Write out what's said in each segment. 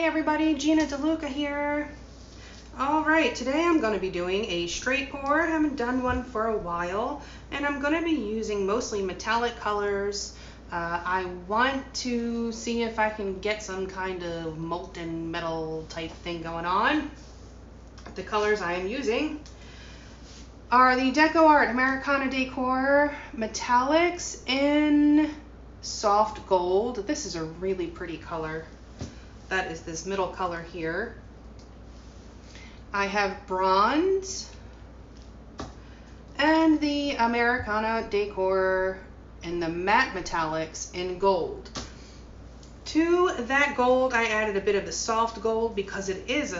Hey everybody, Gina DeLuca here. Alright, today I'm going to be doing a straight pour. I haven't done one for a while, and I'm going to be using mostly metallic colors. I want to see if I can get some kind of molten metal type thing going on. The colors I am using are the DecoArt Americana Decor Metallics in soft gold. This is a really pretty color. That is this middle color here. I have bronze and the Americana Decor in the matte metallics in gold. To that gold, I added a bit of the soft gold because it's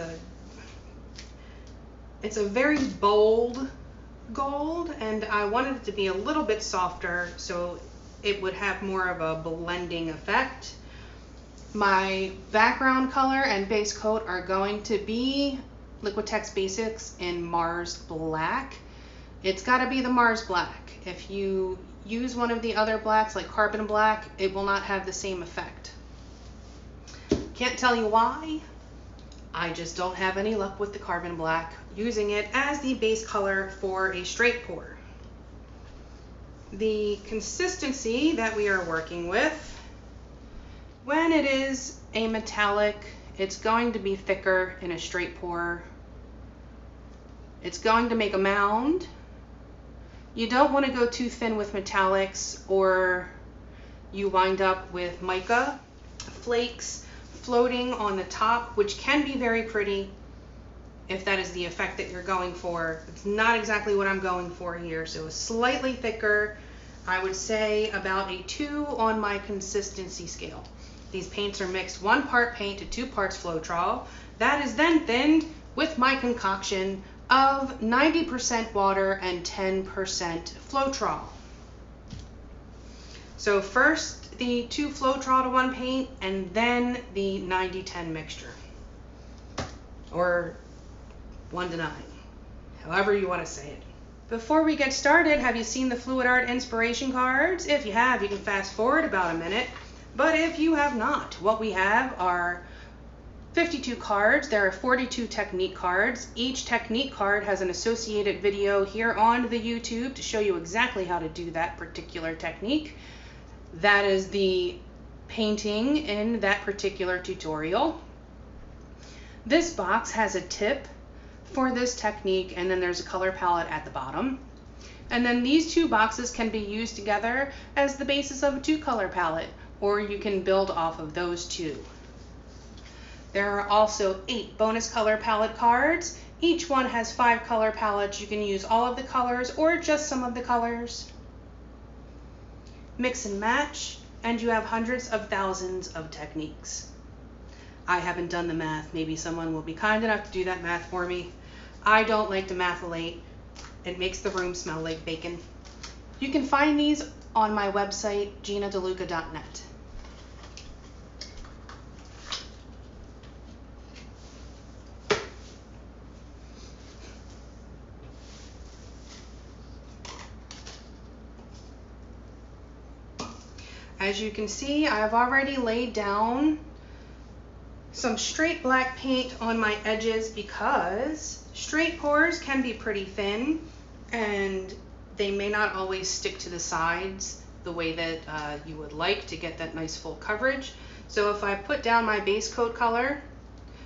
a very bold gold, and I wanted it to be a little bit softer so it would have more of a blending effect. My background color and base coat are going to be Liquitex Basics in Mars Black. It's got to be the Mars Black. If you use one of the other blacks like Carbon Black, it will not have the same effect. Can't tell you why. I just don't have any luck with the Carbon Black using it as the base color for a straight pour. The consistency that we are working with, when it is a metallic, it's going to be thicker in a straight pour. It's going to make a mound. You don't want to go too thin with metallics, or you wind up with mica flakes floating on the top, which can be very pretty if that is the effect that you're going for. It's not exactly what I'm going for here, so slightly thicker. I would say about a 2 on my consistency scale. These paints are mixed 1 part paint to 2 parts Floetrol. That is then thinned with my concoction of 90% water and 10% Floetrol. So first the 2 Floetrol to 1 paint, and then the 90-10 mixture. Or 1 to 9, however you want to say it. Before we get started, have you seen the Fluid Art inspiration cards? If you have, you can fast forward about a minute. But if you have not, what we have are 52 cards. There are 42 technique cards. Each technique card has an associated video here on the YouTube to show you exactly how to do that particular technique. That is the painting in that particular tutorial. This box has a tip for this technique, and then there's a color palette at the bottom. And then these 2 boxes can be used together as the basis of a 2-color palette, or you can build off of those 2. There are also 8 bonus color palette cards. Each one has 5 color palettes. You can use all of the colors or just some of the colors. Mix and match, and you have hundreds of thousands of techniques. I haven't done the math. Maybe someone will be kind enough to do that math for me. I don't like to mathylate. It makes the room smell like bacon. You can find these on my website, ginadeluca.net. As you can see, I've already laid down some straight black paint on my edges because straight pours can be pretty thin and they may not always stick to the sides the way that you would like to get that nice full coverage. So if I put down my base coat color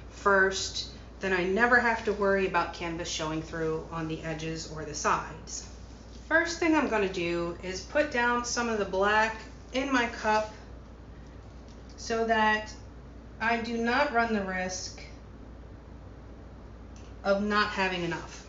first, then I never have to worry about canvas showing through on the edges or the sides. First thing I'm going to do is put down some of the black in my cup so that I do not run the risk of not having enough.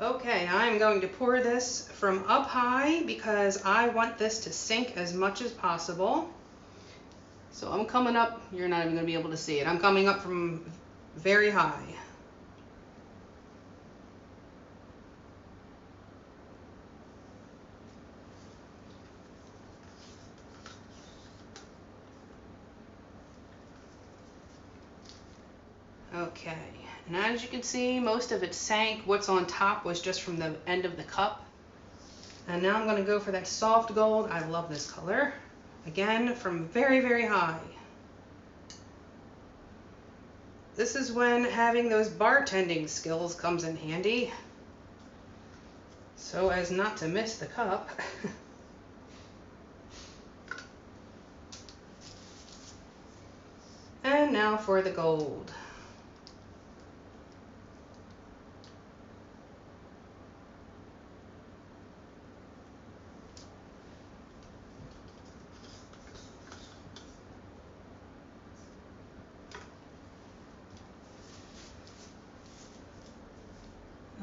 Okay, I'm going to pour this from up high because I want this to sink as much as possible. So I'm coming up, you're not even going to be able to see it. I'm coming up from very high. Okay, and as you can see, most of it sank. What's on top was just from the end of the cup. And now I'm going to go for that soft gold. I love this color. Again, from very, very high. This is when having those bartending skills comes in handy, so as not to miss the cup. And now for the gold.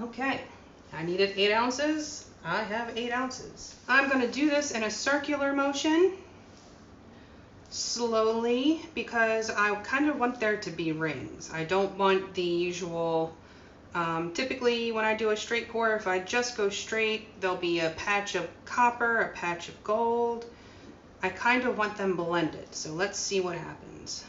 Okay, I needed 8 ounces. I have 8 ounces. I'm going to do this in a circular motion, slowly, because I kind of want there to be rings. I don't want the usual, typically when I do a straight pour, if I just go straight, there'll be a patch of copper, a patch of gold. I kind of want them blended, so let's see what happens.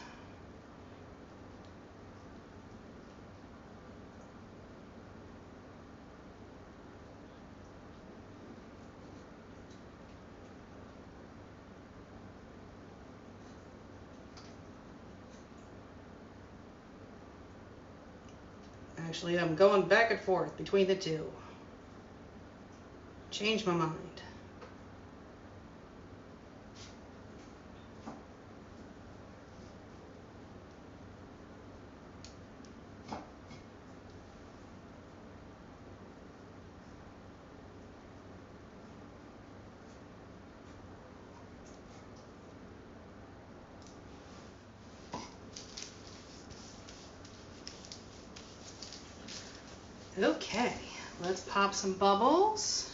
Actually, I'm going back and forth between the two. Change my mind. Okay, let's pop some bubbles.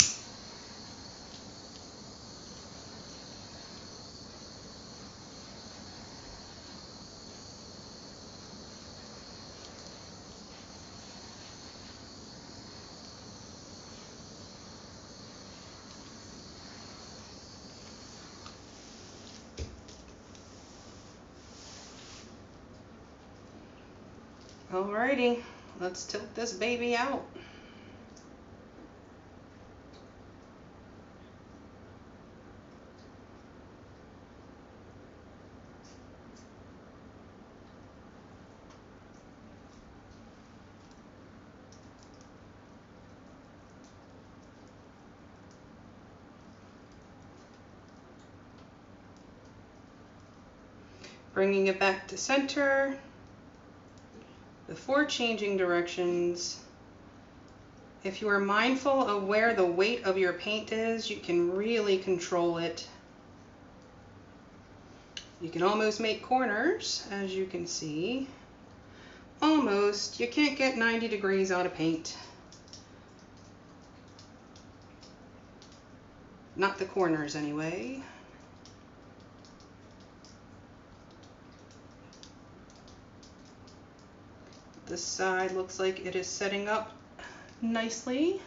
Alrighty, let's tilt this baby out. Bringing it back to center. Before changing directions, if you are mindful of where the weight of your paint is, you can really control it. You can almost make corners, as you can see. Almost. You can't get 90 degrees out of paint. Not the corners, anyway. This side looks like it is setting up nicely.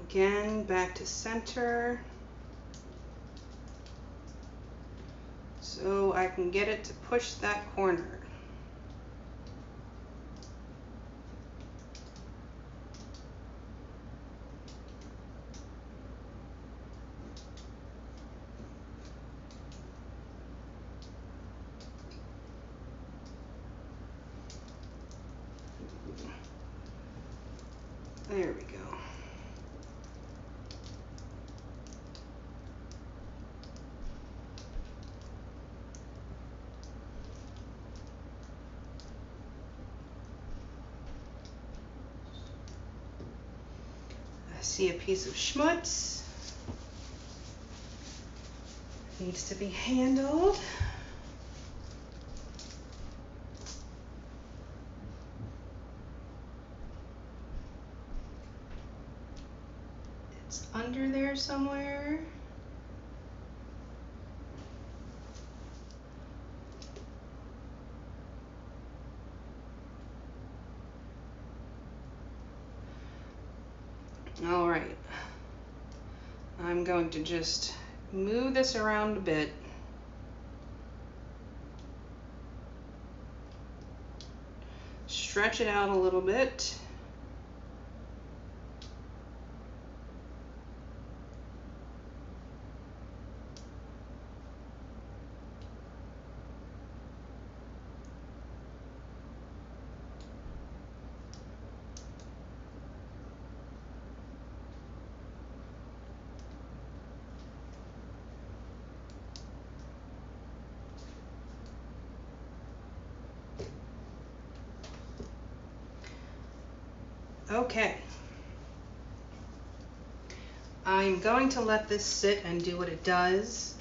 Again, back to center, so I can get it to push that corner. There we go. I see a piece of schmutz. needs to be handled. It's under there somewhere. All right, I'm going to just move this around a bit. Stretch it out a little bit. Okay, I'm going to let this sit and do what it does.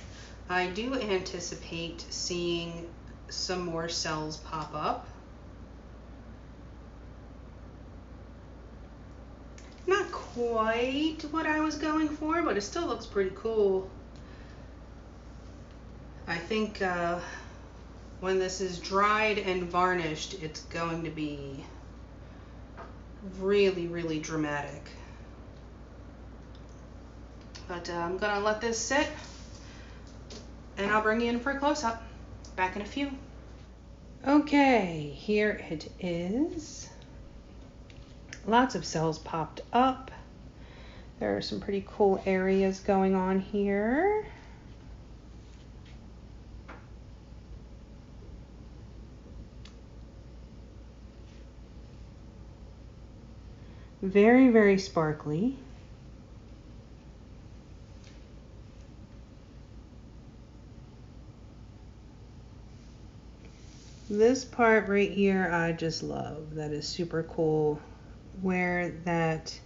I do anticipate seeing some more cells pop up. Not quite what I was going for, but it still looks pretty cool. I think when this is dried and varnished, it's going to be really, really dramatic. But I'm gonna let this sit and I'll bring you in for a close-up. Back in a few. Okay, here it is. Lots of cells popped up. There are some pretty cool areas going on here. Very, very sparkly. This part right here I just love. That is super cool. Where that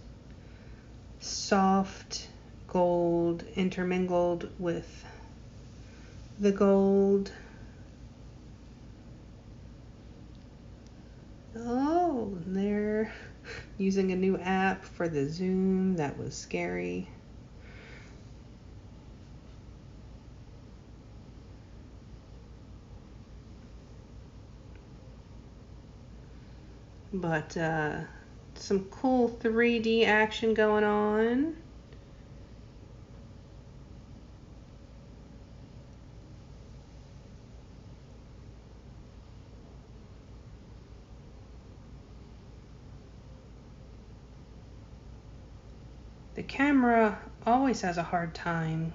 soft gold intermingled with the gold. Oh, they're using a new app for the zoom. That was scary. But some cool 3D action going on. The camera always has a hard time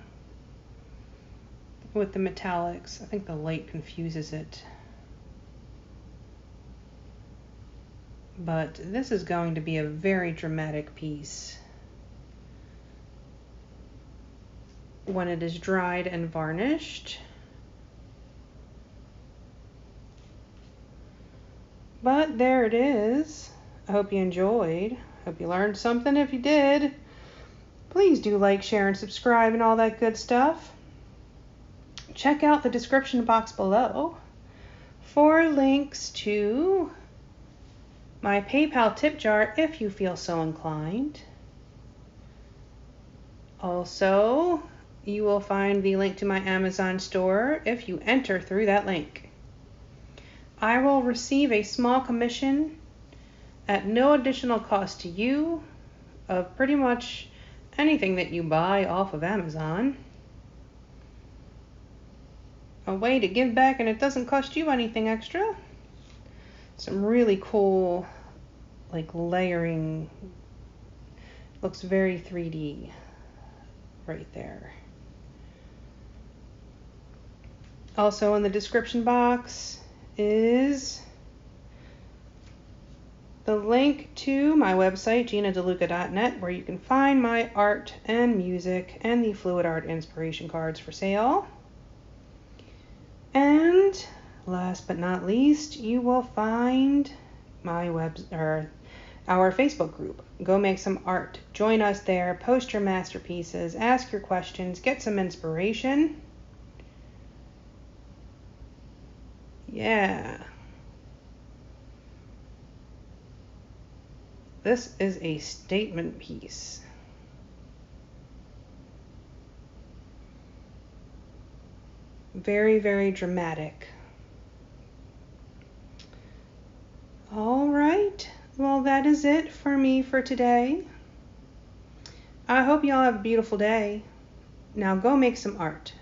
with the metallics. I think the light confuses it. But this is going to be a very dramatic piece when it is dried and varnished. But there it is. I hope you enjoyed. Hope you learned something. If you did, please do like, share, and subscribe and all that good stuff. Check out the description box below for links to my PayPal tip jar if you feel so inclined. Also, you will find the link to my Amazon store if you enter through that link. I will receive a small commission at no additional cost to you of pretty much anything that you buy off of Amazon. A way to give back and it doesn't cost you anything extra. Some really cool, like, layering. Looks very 3D right there. Also in the description box is the link to my website, GinaDeLuca.net, where you can find my art and music and the fluid art inspiration cards for sale. And last but not least, you will find my our Facebook group. Go make some art. Join us there. Post your masterpieces. Ask your questions. Get some inspiration. Yeah. This is a statement piece. Very, very dramatic. All right. Well, that is it for me for today. I hope y'all have a beautiful day. Now go make some art.